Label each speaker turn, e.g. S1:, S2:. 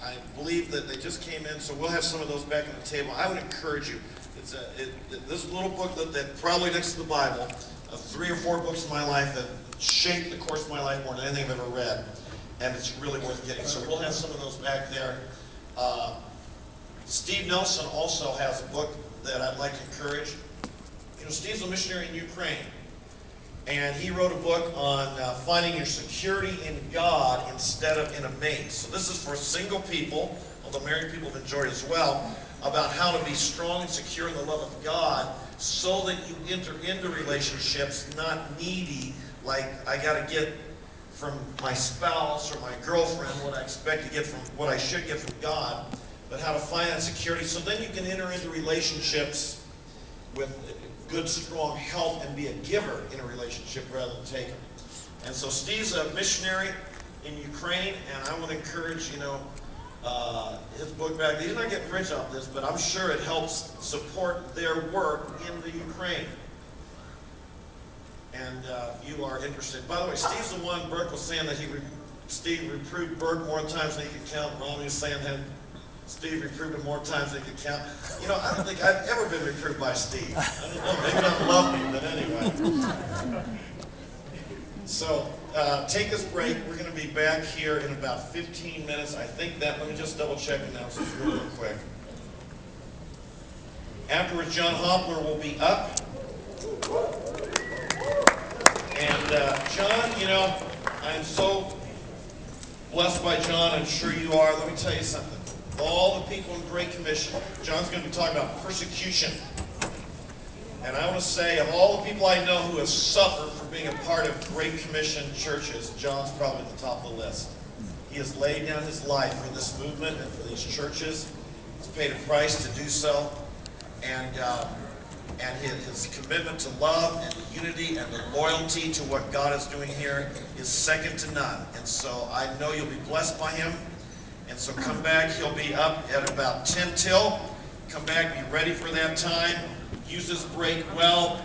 S1: I believe that they just came in, so we'll have some of those back on the table. I would encourage you. This little booklet that probably next to the Bible, 3 or 4 books in my life that shaped the course of my life more than anything I've ever read, and it's really worth getting. So we'll have some of those back there. Steve Nelson also has a book that I'd like to encourage. You know, Steve's a missionary in Ukraine, and he wrote a book on finding your security in God instead of in a mate. So this is for single people, although married people have enjoyed it as well, about how to be strong and secure in the love of God so that you enter into relationships not needy, like I got to get from my spouse or my girlfriend what I expect to get from what I should get from God, but how to find that security so then you can enter into relationships with good, strong help and be a giver in a relationship rather than taker. And so Steve's a missionary in Ukraine, and I want to encourage, his book back. He's not getting rich off this, but I'm sure it helps support their work in the Ukraine. And if you are interested, by the way, Steve's the one. Burke was saying that Steve reproved Burke more times than he could count. Ronnie was saying that Steve reproved him more times than he could count. You know, I don't think I've ever been reproved by Steve. I don't know, maybe not love me, but anyway. So take this break. We're going to be back here in about 15 minutes. I think that, let me just double check announcements real quick. Afterwards, John Hopler will be up. And John, I am so blessed by John. I'm sure you are. Let me tell you something. All the people in Great Commission, John's going to be talking about persecution. And I want to say, of all the people I know who have suffered for being a part of Great Commission churches, John's probably at the top of the list. He has laid down his life for this movement and for these churches. He's paid a price to do so. And his commitment to love and unity and the loyalty to what God is doing here is second to none. And so I know you'll be blessed by him. And so come back. He'll be up at about 10 till. Come back, be ready for that time. Use this break well.